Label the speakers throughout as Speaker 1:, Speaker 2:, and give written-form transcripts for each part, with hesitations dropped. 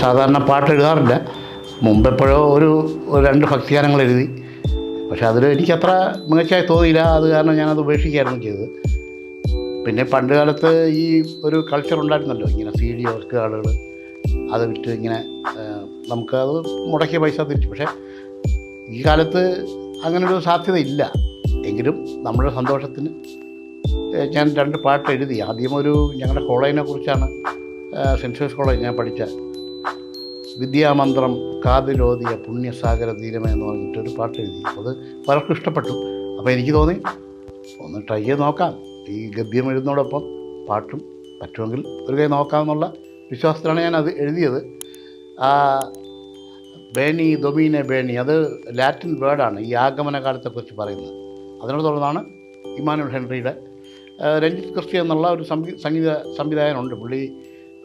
Speaker 1: സാധാരണ പാട്ട് എഴുതാറില്ല. മുമ്പെപ്പോഴോ ഒരു 2 ഭക്തിഗാനങ്ങൾ എഴുതി. പക്ഷെ അതിൽ എനിക്കത്ര മികച്ചായി തോന്നിയില്ല. അത് കാരണം ഞാനത് ഉപേക്ഷിക്കുകയായിരുന്നു ചെയ്തത്. പിന്നെ പണ്ട് കാലത്ത് ഈ ഒരു കൾച്ചർ ഉണ്ടായിരുന്നല്ലോ, ഇങ്ങനെ CD ഇറക്കുക ആളുകൾ, അത് വിറ്റ് ഇങ്ങനെ നമുക്കത് മുടക്കിയ പൈസ തിരിച്ചു. പക്ഷേ ഈ കാലത്ത് അങ്ങനൊരു സാധ്യത ഇല്ല. എങ്കിലും നമ്മുടെ സന്തോഷത്തിന് ഞാൻ 2 പാട്ട് എഴുതി. ആദ്യമൊരു ഞങ്ങളുടെ കോളേജിനെ കുറിച്ചാണ്, സെൻറ്റ് ജോസഫ് കോളേജ് ഞാൻ പഠിച്ച, വിദ്യാമന്ത്രം കാതിലോതിയ പുണ്യസാഗര തീരമേ എന്ന് പറഞ്ഞിട്ടൊരു പാട്ട് എഴുതി. അത് പലർക്കും ഇഷ്ടപ്പെട്ടു. അപ്പോൾ എനിക്ക് തോന്നി ഒന്ന് ട്രൈ ചെയ്ത് നോക്കാം. ഈ ഗദ്യം എഴുതുന്നതോടൊപ്പം പാട്ടും പറ്റുമെങ്കിൽ ഒരു കൈ നോക്കാമെന്നുള്ള വിശ്വാസത്തിലാണ് ഞാനത് എഴുതിയത്. ബേണി ദൊമീനെ ബേണി, അത് ലാറ്റിൻ വേർഡാണ് ഈ ആഗമന കാലത്തെക്കുറിച്ച് പറയുന്നത്. അതിനോട് തുടർന്നാണ് ഇമ്മാനുവൽ ഹെൻറിയുടെ രഞ്ജിത്ത് ക്രിസ്റ്റി എന്നുള്ള ഒരു സംഗീത സംവിധായകനുണ്ട്. പുള്ളി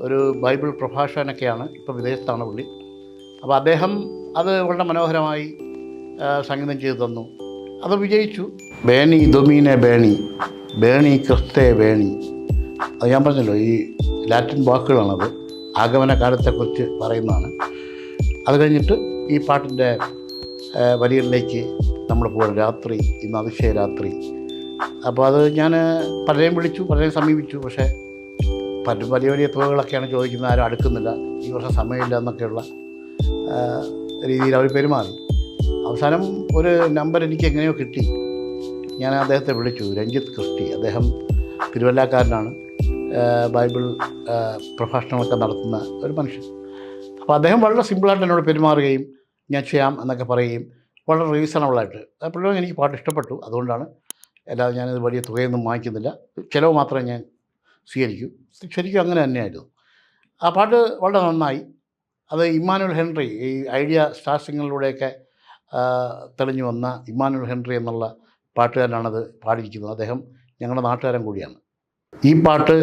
Speaker 1: ഒരു ബൈബിൾ പ്രഭാഷകനൊക്കെയാണ്, ഇപ്പോൾ വിദേശത്താണ് പുള്ളി. അപ്പോൾ അദ്ദേഹം അത് വളരെ മനോഹരമായി സംഗീതം ചെയ്തു തന്നു. അത് വിജയിച്ചു. ബേണി ദൊമീനെ ബേണി, ബേണി ക്രിസ്തേ ബേണി, അത് ഞാൻ പറഞ്ഞല്ലോ, ഈ ലാറ്റിൻ വാക്കുകളാണത്, ആഗമന കാലത്തെക്കുറിച്ച് പറയുന്നതാണ്. അത് കഴിഞ്ഞിട്ട് ഈ പാട്ടിൻ്റെ വരികളിലേക്ക് നമ്മൾ പോകും. രാത്രി ഇന്ന് അതിശയ രാത്രി. അപ്പോൾ അത് ഞാൻ പലരെയും വിളിച്ചു, പലരെയും സമീപിച്ചു. പക്ഷേ വലിയ വലിയ തുകകളൊക്കെയാണ് ചോദിക്കുന്നത്, ആരും അടുക്കുന്നില്ല, ഈ വർഷം സമയമില്ല എന്നൊക്കെയുള്ള രീതിയിൽ അവർ പെരുമാറി. അവസാനം ഒരു നമ്പർ എനിക്ക് എങ്ങനെയോ കിട്ടി. ഞാൻ അദ്ദേഹത്തെ വിളിച്ചു, രഞ്ജിത്ത് ക്രിസ്റ്റി. അദ്ദേഹം തിരുവല്ലക്കാരനാണ്, ബൈബിൾ പ്രഭാഷണങ്ങളൊക്കെ നടത്തുന്ന ഒരു മനുഷ്യൻ. അപ്പോൾ അദ്ദേഹം വളരെ സിമ്പിളായിട്ട് എന്നോട് പെരുമാറുകയും ഞാൻ ചെയ്യാം എന്നൊക്കെ പറയുകയും വളരെ റീസണബിളായിട്ട്. അപ്പോഴും എനിക്ക് പാട്ട് ഇഷ്ടപ്പെട്ടു. അതുകൊണ്ടാണ്, അല്ലാതെ ഞാനിത് വലിയ തുകയൊന്നും വാങ്ങിക്കുന്നില്ല, ചിലവ് മാത്രമേ ഞാൻ സ്വീകരിക്കൂ. ശരിക്കും അങ്ങനെ തന്നെയായിരുന്നു. ആ പാട്ട് വളരെ നന്നായി. അത് ഇമ്മാനുവൽ ഹെൻറി, ഈ ഐഡിയ സ്റ്റാർ സിംഗറിലൂടെയൊക്കെ തെളിഞ്ഞു വന്ന ഇമ്മാനുവൽ ഹെൻറി എന്നുള്ള പാട്ടുകാരനാണത് പാടിയിരിക്കുന്നത്. അദ്ദേഹം ഞങ്ങളുടെ നാട്ടുകാരൻ കൂടിയാണ്. ഈ പാട്ട്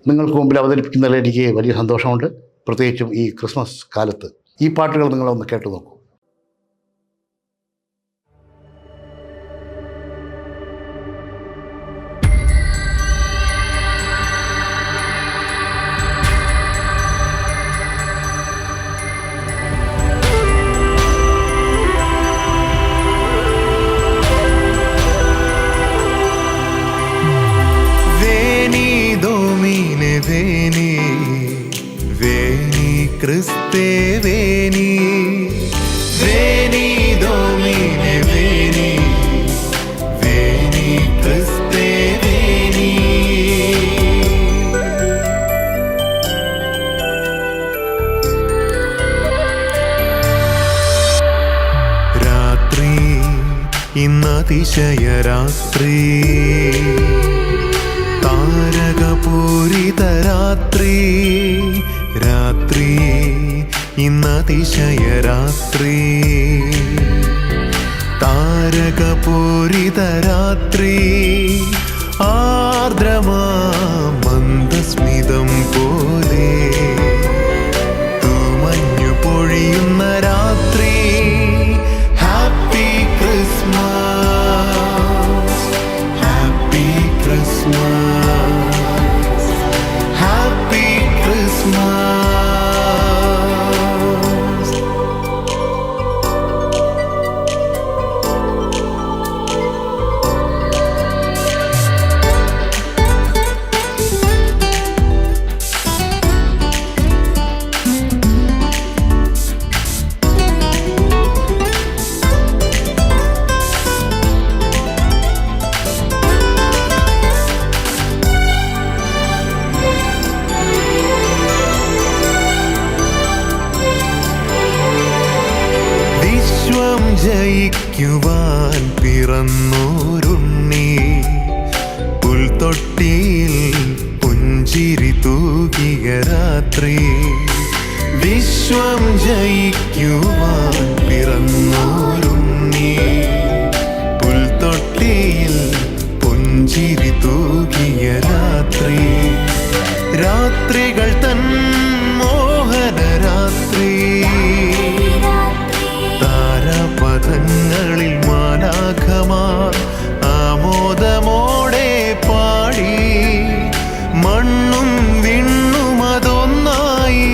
Speaker 1: നിങ്ങൾക്ക് മുമ്പിൽ അവതരിപ്പിക്കുന്നതിൽ എനിക്ക് വലിയ സന്തോഷമുണ്ട്. പ്രത്യേകിച്ചും ഈ ക്രിസ്മസ് കാലത്ത് ഈ പാട്ടുകൾ നിങ്ങളൊന്ന് കേട്ടു നോക്കൂ.
Speaker 2: വേനി വേനി ക്രിസ്തേ വേനി വേനി ദോമീനെ വേനി വേനി ക്രിസ്തേ വേനി. രാത്രി ഇന്നതിശയ രാത്രി, താരകപൂരിത രാത്രി, രാത്രി ഇന്നതിശയ രാത്രി, താരകപൂരിത രാത്രി, ആർദ്രമാ മന്ദസ്മിതം പോലെ തൂമഞ്ഞു പൊഴിയുന്ന രാത്രി. Happy Christmas, happy Christmas, happy Christmas. ജയിക്കുവാൻ പിറന്നോരുണ്ണി, പുൽത്തൊട്ടിയിൽ പുഞ്ചിരി തൂകിയ രാത്രി. വിശ്വം ജയിക്കുവാൻ പിറന്നോരുണ്ണി, പുൽത്തൊട്ടിയിൽ പുഞ്ചിരി തൂകിയ രാത്രി. രാത്രികൾ തൻ മോഹന രാത്രി, താരപഥങ്ങളിൽ മാലാഖമാർ ആമോദമോടെ പാടി. മണ്ണും വിണ്ണും അതൊന്നായി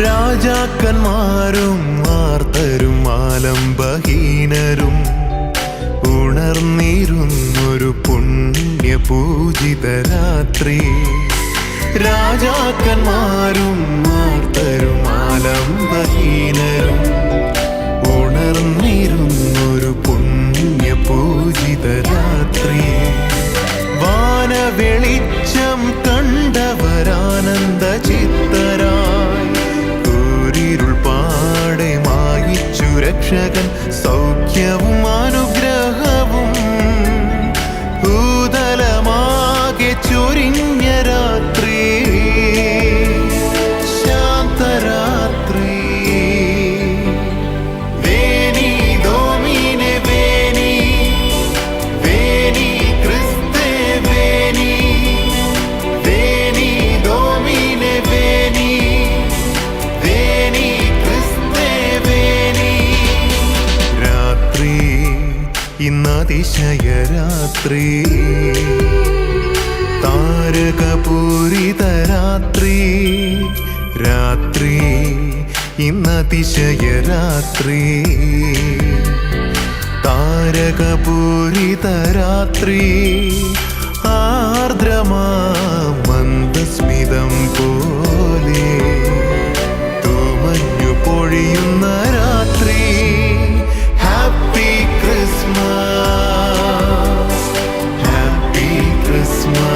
Speaker 2: രാജാക്കന്മാരും ആർത്തരും ആലംബഹീനരും ഉണർന്നിരുന്നൊരു പുണ്യപൂജിത രാത്രി. രാജാക്കന്മാരും ആർത്തരും ആലംബഹീനരും ഉണർന്നിരുന്നൊരു പുണ്യപൂജിത രാത്രി. വാനവെളിച്ചം കണ്ടവരാനന്ദ ചിത്തരായി കൂരിരുൾ പാടെ മായിച്ചു രക്ഷകൻ സൗഖ്യവും അനുഗ്രഹവും ഭൂതലമാകെ ചൊരിഞ്ഞ രാത്രി. ശാന്തരാത്രി വേനി ദോമിനെ വേനി വേനി ക്രിസ്തേ വേനി വേനി ദോമിനെ വേനി വേനി ക്രിസ്തേ വേനി. രാത്രി ഇന്നതിശയ രാത്രി താരകപൂരിത രാത്രി. രാത്രി ഇന്നതിശയ രാത്രി താരകപൂരിത രാത്രി. ആർദ്രമാ മന്ദസ്മിതം പോലെ തൂമഞ്ഞു പൊഴിയുന്ന രാത്രി. Happy Christmas happy Christmas.